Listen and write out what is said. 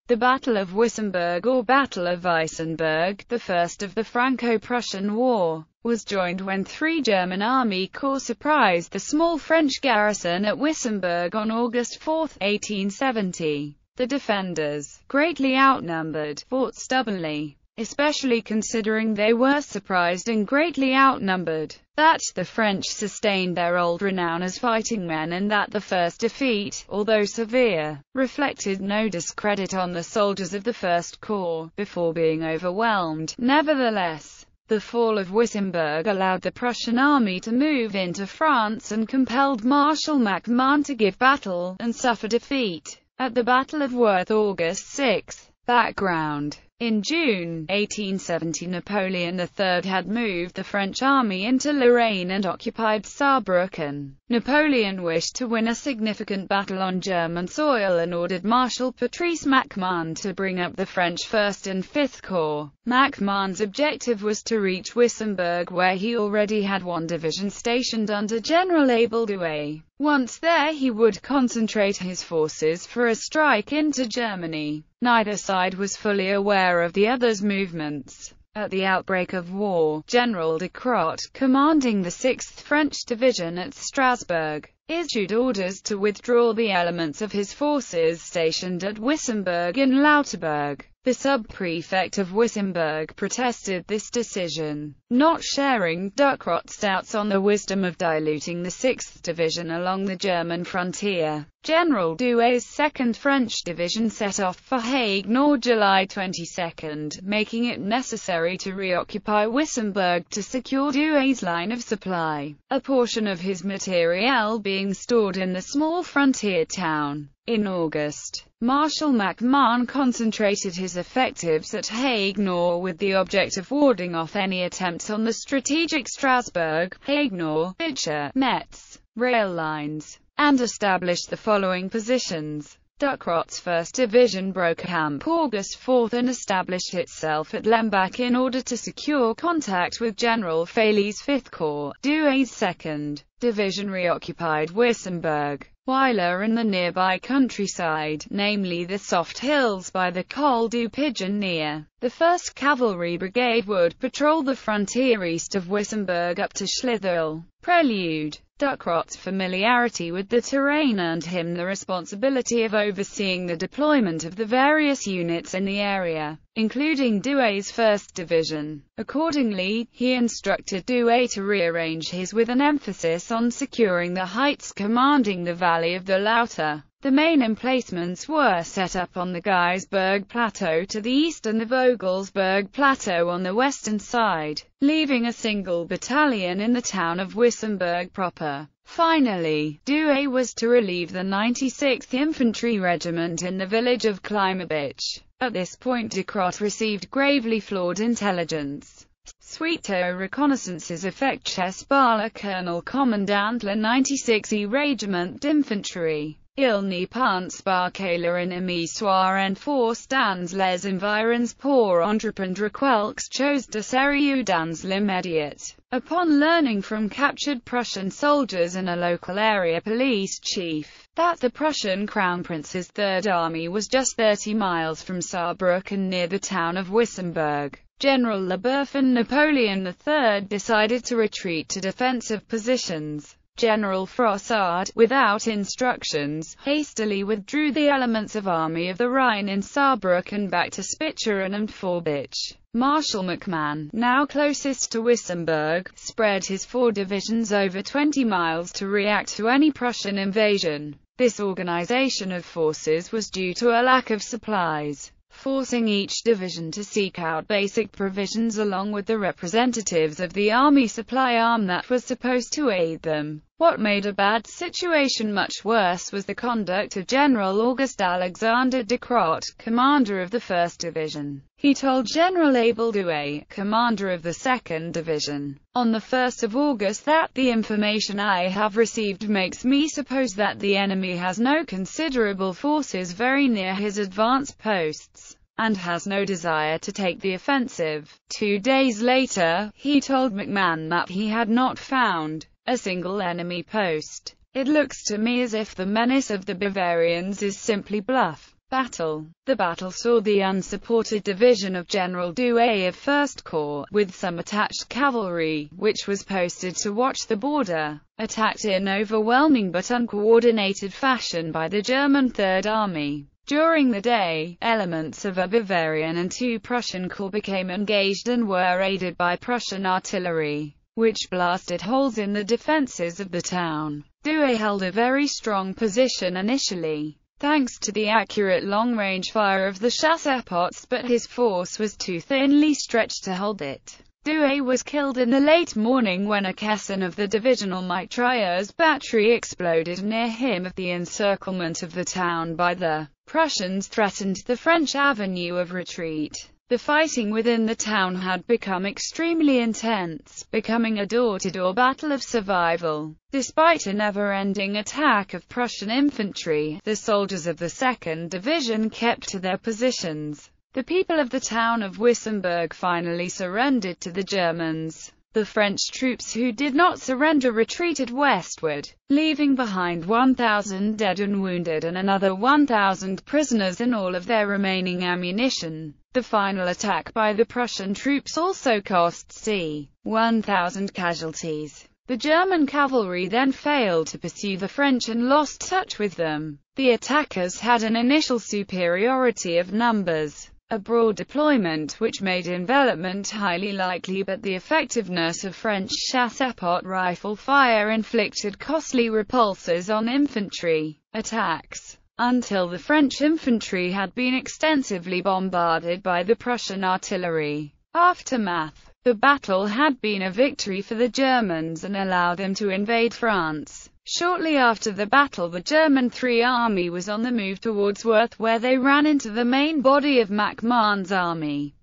The Battle of Wissembourg, or Battle of Wissembourg, the first of the Franco-Prussian War, was joined when 3 German Army Corps surprised the small French garrison at Wissembourg on August 4, 1870. The defenders, greatly outnumbered, fought stubbornly, especially considering they were surprised and greatly outnumbered, that the French sustained their old renown as fighting men, and that the first defeat, although severe, reflected no discredit on the soldiers of the First Corps, before being overwhelmed. Nevertheless, the fall of Wissembourg allowed the Prussian army to move into France and compelled Marshal MacMahon to give battle, and suffer defeat, at the Battle of Worth August 6. Background: in June 1870, Napoleon III had moved the French army into Lorraine and occupied Saarbrücken. Napoleon wished to win a significant battle on German soil and ordered Marshal Patrice MacMahon to bring up the French 1st and 5th Corps. MacMahon's objective was to reach Wissembourg, where he already had one division stationed under General Abel Douay. Once there, he would concentrate his forces for a strike into Germany. Neither side was fully aware of the other's movements. At the outbreak of war, General de Crot, commanding the 6th French Division at Strasbourg, issued orders to withdraw the elements of his forces stationed at Wissembourg and Lauterburg. The sub-prefect of Wissembourg protested this decision, not sharing Ducrot's doubts on the wisdom of diluting the 6th Division along the German frontier. General Douay's 2nd French Division set off for Haguenau July 22, making it necessary to reoccupy Wissembourg to secure Douay's line of supply, a portion of his materiel being stored in the small frontier town. In August, Marshal MacMahon concentrated his effectives at Haguenau with the object of warding off any attempts on the strategic Strasbourg, Haguenau, Bitcher, Metz rail lines, and established the following positions. Ducrot's 1st Division broke camp August 4 and established itself at Lembach in order to secure contact with General Failly's 5th Corps. Douay's 2nd Division reoccupied Wissembourg, Weiler and the nearby countryside, namely the soft hills by the Col du Pigeon near. The 1st Cavalry Brigade would patrol the frontier east of Wissembourg up to Schliethel. Prelude: Ducrot's familiarity with the terrain earned him the responsibility of overseeing the deployment of the various units in the area, including Douay's 1st Division. Accordingly, he instructed Douay to rearrange his with an emphasis on securing the heights commanding the valley of the Lauter. The main emplacements were set up on the Geisberg Plateau to the east and the Vogelsberg Plateau on the western side, leaving a single battalion in the town of Wissembourg proper. Finally, Douay was to relieve the 96th Infantry Regiment in the village of Klimabich. At this point Ducrot received gravely flawed intelligence. Suite aux reconnaissances effectuées par le Colonel Commandant la 96e Régiment d'Infanterie. Il n'y pense pas que l'ennemi soit renforcé dans les environs pour entreprendre quelque chose de sérieux dans l'immédiat. Upon learning from captured Prussian soldiers and a local area police chief that the Prussian Crown Prince's Third Army was just 30 miles from Saarbrücken near the town of Wissembourg, General Leboeuf and Napoleon III decided to retreat to defensive positions. General Frossard, without instructions, hastily withdrew the elements of Army of the Rhine in Saarbrücken back to Spitzeren and Forbich. Marshal MacMahon, now closest to Wissembourg, spread his 4 divisions over 20 miles to react to any Prussian invasion. This organization of forces was due to a lack of supplies, forcing each division to seek out basic provisions along with the representatives of the army supply arm that was supposed to aid them. What made a bad situation much worse was the conduct of General Auguste Alexander Ducrot, commander of the 1st Division. He told General Abel Douay, commander of the 2nd Division, on the 1st of August that the information I have received makes me suppose that the enemy has no considerable forces very near his advanced posts, and has no desire to take the offensive. 2 days later, he told MacMahon that he had not found a single enemy post. It looks to me as if the menace of the Bavarians is simply bluff. Battle. The battle saw the unsupported division of General Douay of 1st Corps, with some attached cavalry, which was posted to watch the border, attacked in overwhelming but uncoordinated fashion by the German Third Army. During the day, elements of a Bavarian and 2 Prussian corps became engaged and were aided by Prussian artillery, which blasted holes in the defences of the town. Douay held a very strong position initially, thanks to the accurate long-range fire of the chasseurs, but his force was too thinly stretched to hold it. Douay was killed in the late morning when a caisson of the divisional mitrailleuse battery exploded near him. The encirclement of the town by the Prussians threatened the French avenue of retreat. The fighting within the town had become extremely intense, becoming a door-to-door battle of survival. Despite a never-ending attack of Prussian infantry, the soldiers of the 2nd Division kept to their positions. The people of the town of Wissembourg finally surrendered to the Germans. The French troops who did not surrender retreated westward, leaving behind 1,000 dead and wounded and another 1,000 prisoners and all of their remaining ammunition. The final attack by the Prussian troops also cost c. 1,000 casualties. The German cavalry then failed to pursue the French and lost touch with them. The attackers had an initial superiority of numbers, a broad deployment which made envelopment highly likely, but the effectiveness of French chassepot rifle fire inflicted costly repulses on infantry attacks, until the French infantry had been extensively bombarded by the Prussian artillery. Aftermath. The battle had been a victory for the Germans and allowed them to invade France. Shortly after the battle, the German Third Army was on the move towards Worth, where they ran into the main body of MacMahon's army.